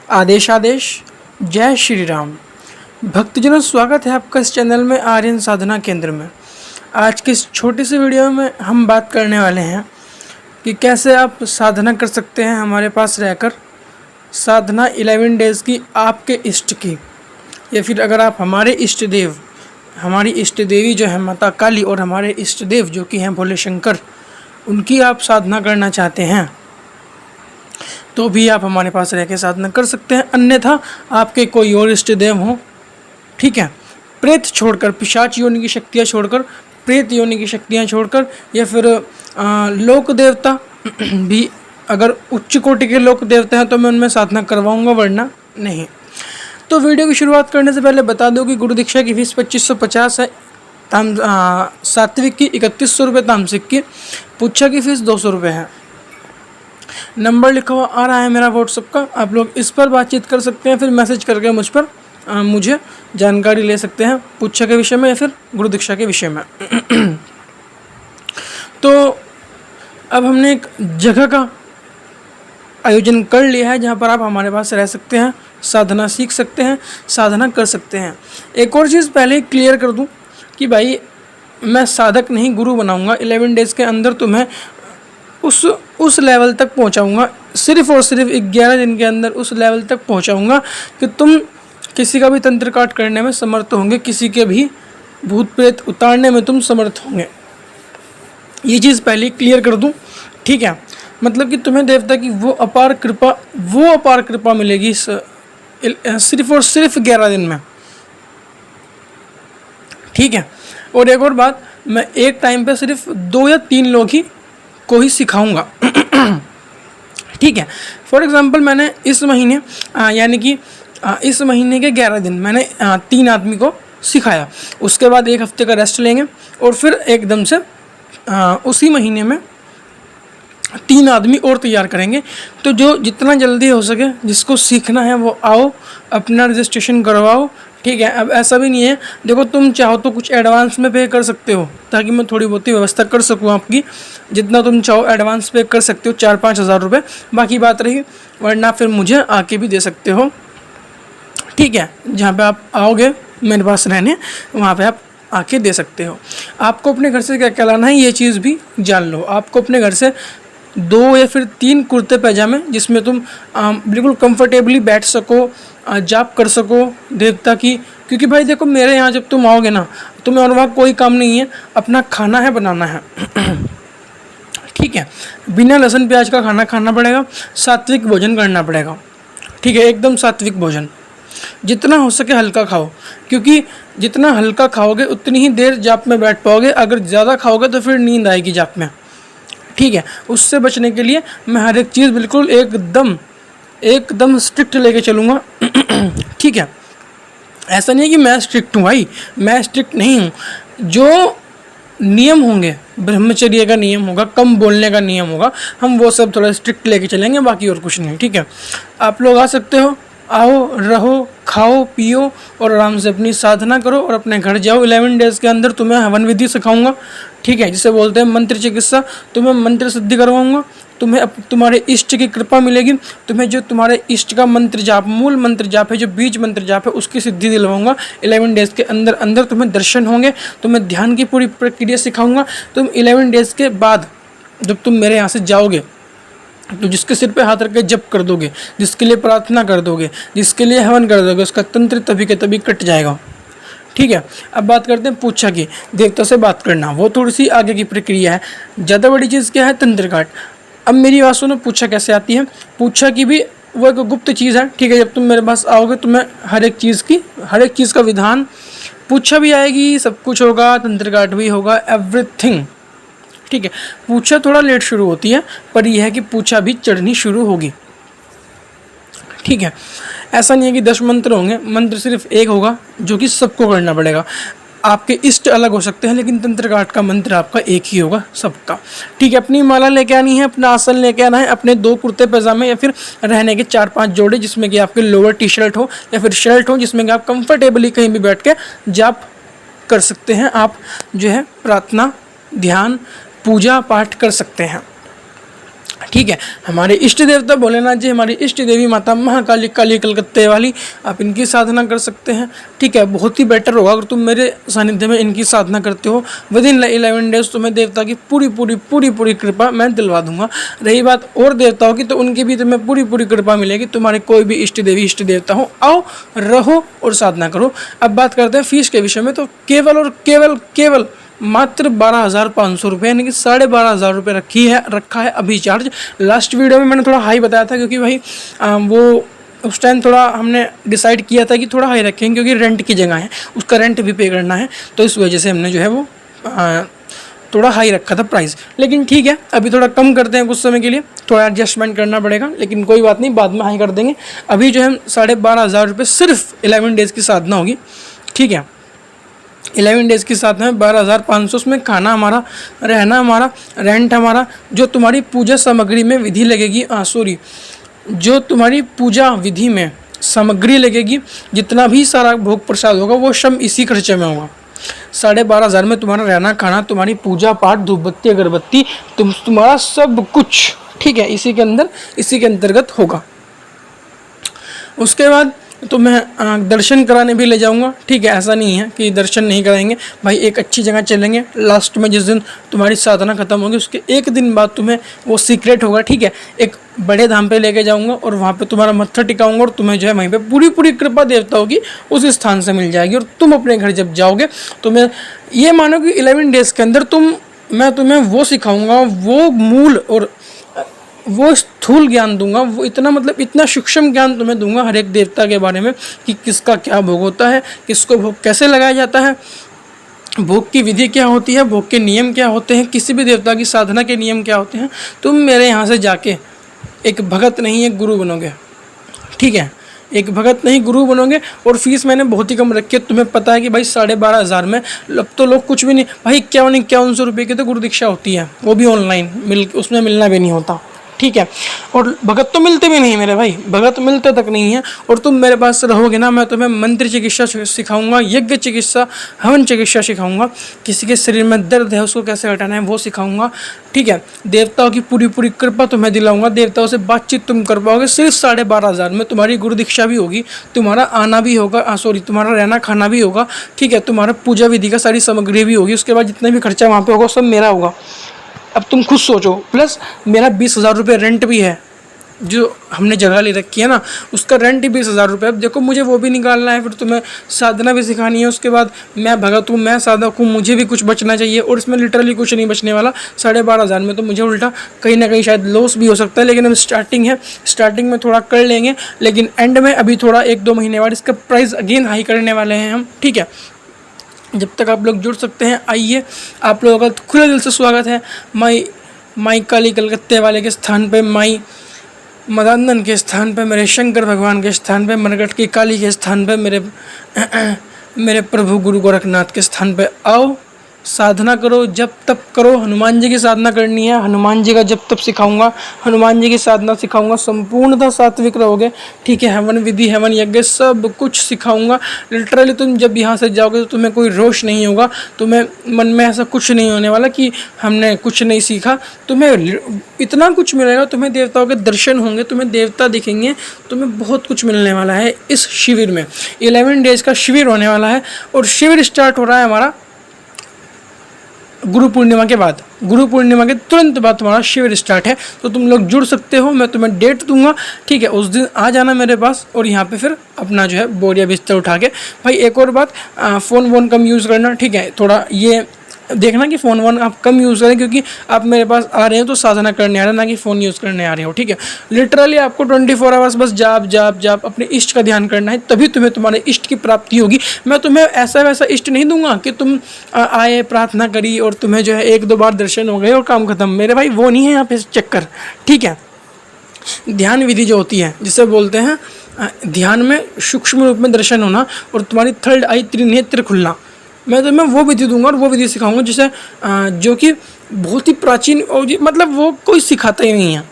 आदेश आदेश जय श्री राम। भक्तजनों, स्वागत है आपका इस चैनल में आर्यन साधना केंद्र में। आज की इस छोटी सी वीडियो में हम बात करने वाले हैं कि कैसे आप साधना कर सकते हैं हमारे पास रहकर। साधना 11 डेज़ की आपके इष्ट की, या फिर अगर आप हमारे इष्ट देव, हमारी इष्ट देवी जो है माता काली और हमारे इष्ट देव जो कि हैं भोले शंकर, उनकी आप साधना करना चाहते हैं तो भी आप हमारे पास रह के साधना कर सकते हैं। अन्यथा आपके कोई और इष्ट देव हों, ठीक है, प्रेत छोड़कर, पिशाच योनि की शक्तियाँ छोड़कर, प्रेत योनि की शक्तियाँ छोड़कर, या फिर लोक देवता भी, अगर उच्च कोटि के लोक देवता हैं तो मैं उनमें साधना करवाऊंगा, वरना नहीं। तो वीडियो की शुरुआत करने से पहले बता दो कि गुरु दीक्षा की फीस 2550 है, सात्विक की 3100 रुपये, तामसिक की, पुच्छा की फीस 200 रुपये है। नंबर लिखा हुआ आ रहा है मेरा व्हाट्सएप का, आप लोग इस पर बातचीत कर सकते हैं, फिर मैसेज करके मुझ पर मुझे जानकारी ले सकते हैं पुच्छा के विषय में या फिर गुरु दीक्षा के विषय में। तो अब हमने एक जगह का आयोजन कर लिया है जहाँ पर आप हमारे पास रह सकते हैं, साधना सीख सकते हैं, साधना कर सकते हैं। एक और चीज़ पहले क्लियर कर दूं कि भाई मैं साधक नहीं, गुरु बनाऊंगा। 11 डेज़ के अंदर तुम्हें उस लेवल तक पहुंचाऊंगा, सिर्फ और सिर्फ 11 दिन के अंदर उस लेवल तक पहुंचाऊंगा कि तुम किसी का भी तंत्र काट करने में समर्थ होंगे, किसी के भी भूत प्रेत उतारने में तुम समर्थ होंगे। ये चीज़ पहले क्लियर कर दूं, ठीक है। मतलब कि तुम्हें देवता की वो अपार कृपा मिलेगी सिर्फ और सिर्फ 11 दिन में, ठीक है। और एक और बात, मैं एक टाइम पे सिर्फ 2 या 3 लोग ही को ही सिखाऊंगा, ठीक है। फॉर एग्जांपल मैंने इस महीने यानी कि इस महीने के 11 दिन मैंने 3 आदमी को सिखाया, उसके बाद 1 हफ्ते का रेस्ट लेंगे और फिर एकदम से उसी महीने में 3 आदमी और तैयार करेंगे। तो जो जितना जल्दी हो सके जिसको सीखना है वो आओ, अपना रजिस्ट्रेशन करवाओ, ठीक है। अब ऐसा भी नहीं है, देखो तुम चाहो तो कुछ एडवांस में पे कर सकते हो ताकि मैं थोड़ी बहुत ही व्यवस्था कर सकूं आपकी। जितना तुम चाहो एडवांस पे कर सकते हो, 4-5 हज़ार रुपये, बाकी बात रही, वरना फिर मुझे आके भी दे सकते हो, ठीक है। जहाँ पे आप आओगे मेरे पास रहने, वहाँ पे आप आके दे सकते हो। आपको अपने घर से क्या क्या लाना है ये चीज़ भी जान लो। आपको अपने घर से 2 या फिर 3 कुर्ते पैजामे जिसमें तुम बिल्कुल कंफर्टेबली बैठ सको, जाप कर सको देवता की। क्योंकि भाई देखो, मेरे यहाँ जब तुम आओगे ना, तुम्हें और वहाँ कोई काम नहीं है, अपना खाना है बनाना है, ठीक है। बिना लहसुन प्याज का खाना खाना पड़ेगा, सात्विक भोजन करना पड़ेगा, ठीक है, एकदम सात्विक भोजन। जितना हो सके हल्का खाओ, क्योंकि जितना हल्का खाओगे उतनी ही देर जाप में बैठ पाओगे। अगर ज़्यादा खाओगे तो फिर नींद आएगी जाप में, ठीक है। उससे बचने के लिए मैं हर एक चीज़ बिल्कुल एकदम स्ट्रिक्ट लेके चलूँगा, ठीक है। ऐसा नहीं है कि मैं स्ट्रिक्ट हूँ, भाई मैं स्ट्रिक्ट नहीं हूँ। जो नियम होंगे, ब्रह्मचर्य का नियम होगा, कम बोलने का नियम होगा, हम वो सब थोड़ा स्ट्रिक्ट लेके चलेंगे, बाकी और कुछ नहीं, ठीक है। आप लोग आ सकते हो, आओ, रहो, खाओ, पियो और आराम से अपनी साधना करो और अपने घर जाओ। 11 डेज़ के अंदर तुम्हें हवन विधि सिखाऊंगा, ठीक है, जिसे बोलते हैं मंत्र चिकित्सा। तुम्हें मंत्र सिद्धि करवाऊंगा, तुम्हें तुम्हारे इष्ट की कृपा मिलेगी, तुम्हें जो तुम्हारे इष्ट का मंत्र जाप, मूल मंत्र जाप है, जो बीज मंत्र जाप है, उसकी सिद्धि दिलवाऊंगा। 11 डेज़ के अंदर अंदर तुम्हें दर्शन होंगे, तुम्हें ध्यान की पूरी प्रक्रिया सिखाऊंगा। तुम 11 डेज़ के बाद जब तुम मेरे यहाँ से जाओगे तो जिसके सिर पे हाथ रख के जप कर दोगे, जिसके लिए प्रार्थना कर दोगे, जिसके लिए हवन कर दोगे, उसका तंत्र तभी के तभी कट जाएगा, ठीक है। अब बात करते हैं पूछा की, देवता से बात करना, वो थोड़ी सी आगे की प्रक्रिया है। ज़्यादा बड़ी चीज़ क्या है, तंत्र काट। अब मेरी बात सुनो, पूछा कैसे आती है। पूछा की भी वो एक गुप्त चीज़ है, ठीक है। जब तुम मेरे पास आओगे तो मैं हर एक चीज़ का विधान, पूछा भी आएगी, सब कुछ होगा, तंत्र काट भी होगा, एवरीथिंग, ठीक है। पूछा थोड़ा लेट शुरू होती है, पर यह है कि पूछा भी चढ़नी शुरू होगी, ठीक है। ऐसा नहीं है कि 10 मंत्र होंगे, मंत्र सिर्फ एक होगा जो कि सबको करना पड़ेगा। आपके इष्ट अलग हो सकते हैं, लेकिन तंत्र काट का मंत्र आपका एक ही होगा सबका, ठीक है। अपनी माला लेके आनी है, अपना आसन लेके आना है, अपने 2 कुर्ते पैजामे या फिर रहने के 4-5 जोड़े, जिसमें कि आपके लोअर टी शर्ट हो या फिर शर्ट हो, जिसमें कि आप कंफर्टेबली कहीं भी बैठ के जाप कर सकते हैं। आप जो है प्रार्थना, ध्यान, पूजा पाठ कर सकते हैं, ठीक है। हमारे इष्ट देवता भोलेनाथ जी, हमारी इष्ट देवी माता महाकाली, काली कलकत्ते वाली, आप इनकी साधना कर सकते हैं। ठीक है, बहुत ही बेटर होगा अगर तुम मेरे सानिध्य में इनकी साधना करते हो। विद इन 11 डेज तुम्हें देवता की पूरी कृपा मैं दिलवा दूंगा। रही बात और देवताओं की, तो उनकी भी तुम्हें पूरी कृपा मिलेगी। तुम्हारे कोई भी इष्ट देवी इष्ट देवता हो, आओ रहो और साधना करो। अब बात करते हैं फीस के विषय में। तो केवल और केवल मात्र 12,500 रुपये, यानी कि 12,500 रुपये रखा है अभी चार्ज। लास्ट वीडियो में मैंने थोड़ा हाई बताया था, क्योंकि भाई वो उस टाइम थोड़ा हमने डिसाइड किया था कि थोड़ा हाई रखेंगे, क्योंकि रेंट की जगह है, उसका रेंट भी पे करना है। तो इस वजह से हमने जो है वो थोड़ा हाई रखा था प्राइस। लेकिन ठीक है, अभी थोड़ा कम करते हैं कुछ समय के लिए, थोड़ा एडजस्टमेंट करना पड़ेगा, लेकिन कोई बात नहीं, बाद में हाई कर देंगे। अभी जो है 12,500 रुपये सिर्फ 11 डेज़ की साधना होगी। ठीक है, 11 डेज़ की साथ में 12,500, उसमें खाना हमारा, रहना हमारा, रेंट हमारा, जो तुम्हारी पूजा सामग्री में विधि लगेगी, जो तुम्हारी पूजा विधि में सामग्री लगेगी, जितना भी सारा भोग प्रसाद होगा वो सब इसी खर्चे में होगा। 12,500 में तुम्हारा रहना खाना, तुम्हारी पूजा पाठ, धूप बत्ती अगरबत्ती, तुम्हारा सब कुछ, ठीक है, इसी के अंतर्गत होगा। उसके बाद तो मैं दर्शन कराने भी ले जाऊंगा। ठीक है, ऐसा नहीं है कि दर्शन नहीं कराएंगे भाई, एक अच्छी जगह चलेंगे। लास्ट में जिस दिन तुम्हारी साधना खत्म होगी उसके एक दिन बाद तुम्हें वो सीक्रेट होगा, ठीक है, एक बड़े धाम पे लेके जाऊंगा और वहाँ पे तुम्हारा मत्था टिकाऊंगा और तुम्हें जो है वहीं पे पूरी कृपा देवताओं की उस स्थान से मिल जाएगी। और तुम अपने घर जब जाओगे तो मैं ये मानो कि 11 डेज़ के अंदर मैं तुम्हें वो सिखाऊंगा, वो मूल और वो स्थूल ज्ञान दूंगा, वो इतना सूक्ष्म ज्ञान तुम्हें दूंगा हर एक देवता के बारे में, कि किसका क्या भोग होता है, किसको भोग कैसे लगाया जाता है, भोग की विधि क्या होती है, भोग के नियम क्या होते हैं, किसी भी देवता की साधना के नियम क्या होते हैं। तुम मेरे यहाँ से जाके एक भगत नहीं एक गुरु बनोगे। ठीक है, एक भगत नहीं गुरु बनोगे। और फीस मैंने बहुत ही कम रखी है, तुम्हें पता है कि भाई 12,500 में अब तो लोग कुछ भी नहीं, भाई 5100 रुपये की तो गुरु दीक्षा होती है, वो भी ऑनलाइन उसमें मिलना भी नहीं होता। ठीक है, और भगत तो मिलते भी नहीं मेरे भाई, भगत मिलते तक नहीं है। और तुम मेरे पास रहोगे ना, मैं तुम्हें मंत्र चिकित्सा सिखाऊंगा, यज्ञ चिकित्सा, हवन चिकित्सा सिखाऊंगा, किसी के शरीर में दर्द है उसको कैसे हटाना है वो सिखाऊंगा। ठीक है, देवताओं की पूरी कृपा तुम्हें दिलाऊंगा, देवताओं से बातचीत तुम कर पाओगे। सिर्फ 12,500 में तुम्हारी गुरु दीक्षा भी होगी, तुम्हारा आना भी होगा, तुम्हारा रहना खाना भी होगा। ठीक है, तुम्हारा पूजा विधि का सारी सामग्री भी होगी। उसके बाद जितना भी खर्चा वहाँ पे होगा सब मेरा होगा। अब तुम खुद सोचो, प्लस मेरा 20,000 रुपये रेंट भी है, जो हमने जगह ले रखी है ना, उसका रेंट ही 20,000 रुपये। अब देखो मुझे वो भी निकालना है, फिर तुम्हें साधना भी सिखानी है। उसके बाद मैं भगत हूँ, मैं साधक हूँ, मुझे भी कुछ बचना चाहिए, और इसमें लिटरली कुछ नहीं बचने वाला। 12,500 में तो मुझे उल्टा कहीं ना कहीं शायद लॉस भी हो सकता है, लेकिन अब स्टार्टिंग है, स्टार्टिंग में थोड़ा कर लेंगे, लेकिन एंड में अभी थोड़ा 1-2 महीने बाद इसका प्राइस अगेन हाई करने वाले हैं हम। ठीक है, जब तक आप लोग जुड़ सकते हैं आइए, आप लोगों का खुले दिल से स्वागत है। माई काली कलकत्ते वाले के स्थान पे, माई मदानंदन के स्थान पे, मेरे शंकर भगवान के स्थान पे, मरगट की काली के स्थान पे, मेरे प्रभु गुरु गोरखनाथ के स्थान पे आओ, साधना करो, जब तब करो। हनुमान जी की साधना करनी है, हनुमान जी का जब तब सिखाऊंगा, हनुमान जी की साधना सिखाऊंगा, संपूर्णतः सात्विक रहोगे। ठीक है, हवन विधि, हवन यज्ञ सब कुछ सिखाऊंगा। लिटरली तुम जब यहाँ से जाओगे तो तुम्हें कोई रोष नहीं होगा, तुम्हें मन में ऐसा कुछ नहीं होने वाला कि हमने कुछ नहीं सीखा। तुम्हें इतना कुछ मिलेगा, तुम्हें देवताओं के दर्शन होंगे, तुम्हें देवता दिखेंगे, तुम्हें बहुत कुछ मिलने वाला है इस शिविर में। 11 डेज़ का शिविर होने वाला है, और शिविर स्टार्ट हो रहा है हमारा गुरु पूर्णिमा के बाद। गुरु पूर्णिमा के तुरंत बाद तुम्हारा शिविर स्टार्ट है, तो तुम लोग जुड़ सकते हो, मैं तुम्हें डेट दूंगा। ठीक है, उस दिन आ जाना मेरे पास, और यहाँ पे फिर अपना जो है बोरिया बिस्तर उठा के। भाई एक और बात, फ़ोन वोन कम यूज़ करना। ठीक है, थोड़ा ये देखना कि फ़ोन वोन आप कम यूज़ करें, क्योंकि आप मेरे पास आ रहे हो तो साधना करने आ रहे हो, ना कि फ़ोन यूज़ करने आ रहे हो। ठीक है, लिटरली आपको 24 आवर्स बस जाप अपने इष्ट का ध्यान करना है, तभी तुम्हें तुम्हारे इष्ट की प्राप्ति होगी। मैं तुम्हें ऐसा वैसा इष्ट नहीं दूंगा कि तुम आए, प्रार्थना करी और तुम्हें जो है 1-2 बार दर्शन हो गए और काम खत्म। मेरे भाई वो नहीं है यहाँ पे चक्कर। ठीक है, ध्यान विधि जो होती है, जिसे बोलते हैं ध्यान में सूक्ष्म रूप में दर्शन होना और तुम्हारी थर्ड आई, त्रिनेत्र खुलना, मैं तुम्हें वो विधि दूंगा और वो विधि सिखाऊंगा, जिसे जो कि बहुत ही प्राचीन, और मतलब वो कोई सिखाता ही नहीं है।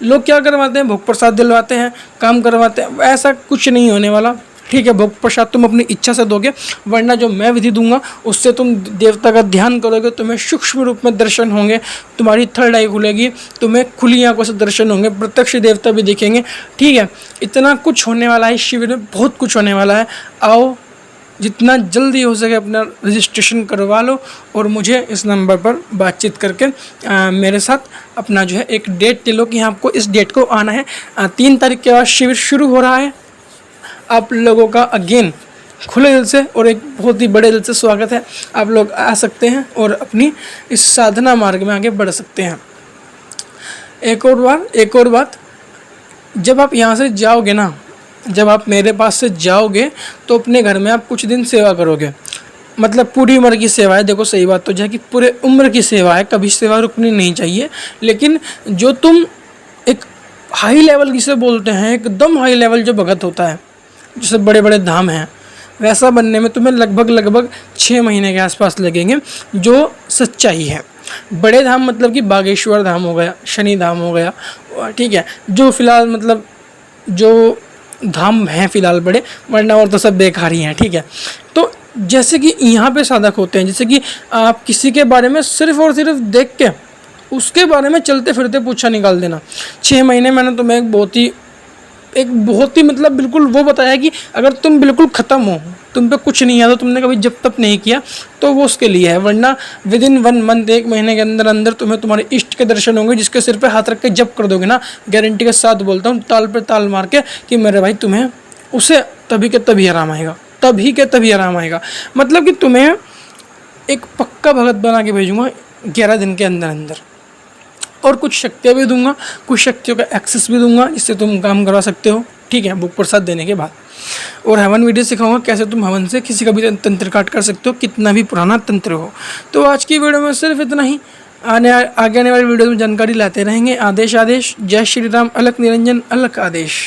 लोग क्या करवाते हैं, भोग प्रसाद दिलवाते हैं, काम करवाते हैं, ऐसा कुछ नहीं होने वाला। ठीक है। भोग प्रसाद तुम अपनी इच्छा से दोगे, वरना जो मैं विधि दूंगा उससे तुम देवता का ध्यान करोगे, तुम्हें सूक्ष्म रूप में दर्शन होंगे, तुम्हारी थर्ड आई खुलेगी, तुम्हें खुली आंखों से दर्शन होंगे, प्रत्यक्ष देवता भी दिखेंगे। ठीक है, इतना कुछ होने वाला है इस शिविर में, बहुत कुछ होने वाला है। आओ, जितना जल्दी हो सके अपना रजिस्ट्रेशन करवा लो और मुझे इस नंबर पर बातचीत करके मेरे साथ अपना जो है एक डेट ले लो कि आपको इस डेट को आना है। 3 तारीख के बाद शिविर शुरू हो रहा है। आप लोगों का अगेन खुले दिल से और एक बहुत ही बड़े दिल से स्वागत है। आप लोग आ सकते हैं और अपनी इस साधना मार्ग में आगे बढ़ सकते हैं। एक और बात, जब आप यहाँ से जाओगे ना, जब आप मेरे पास से जाओगे तो अपने घर में आप कुछ दिन सेवा करोगे, मतलब पूरी उम्र की सेवा है। देखो सही बात तो जो है कि पूरे उम्र की सेवा है, कभी सेवा रुकनी नहीं चाहिए। लेकिन जो तुम एक हाई लेवल किसे बोलते हैं, एकदम हाई लेवल जो भगत होता है, जैसे बड़े बड़े धाम हैं, वैसा बनने में तुम्हें लगभग 6 महीने के आसपास लगेंगे, जो सच्चाई है। बड़े धाम मतलब कि बागेश्वर धाम हो गया, शनि धाम हो गया, ठीक है, जो फिलहाल मतलब जो धाम हैं फिलहाल बड़े, वरना और तो सब बेकार ही हैं। ठीक है, तो जैसे कि यहाँ पे साधक होते हैं, जैसे कि आप किसी के बारे में सिर्फ और सिर्फ देख के उसके बारे में चलते फिरते पूछा निकाल देना। 6 महीने मैंने तुम्हें एक बहुत ही मतलब बिल्कुल वो बताया कि अगर तुम बिल्कुल ख़त्म हो, तुम पे कुछ नहीं है, तो तुमने कभी जब तक नहीं किया तो वो उसके लिए है। वरना विदिन 1 मंथ, 1 महीने के अंदर अंदर तुम्हें तुम्हारे इष्ट के दर्शन होंगे, जिसके सिर पे हाथ रख के जब कर दोगे ना, गारंटी के साथ बोलता हूँ, ताल पे ताल मार के, कि मेरे भाई तुम्हें उसे तभी के तभी आराम आएगा, तभी के तभी आराम आएगा। मतलब कि तुम्हें एक पक्का भगत बना के भेजूँगा 11 दिन के अंदर अंदर, और कुछ शक्तियाँ भी दूंगा, कुछ शक्तियों का एक्सेस भी दूंगा, जिससे तुम काम करवा सकते हो। ठीक है, भोग प्रसाद देने के बाद। और हवन वीडियो सिखाऊंगा कैसे तुम हवन से किसी का भी तंत्र काट कर सकते हो, कितना भी पुराना तंत्र हो। तो आज की वीडियो में सिर्फ इतना ही। आगे आने वाली वीडियो में जानकारी लाते रहेंगे। आदेश। जय श्री राम। अलख निरंजन। अलख आदेश।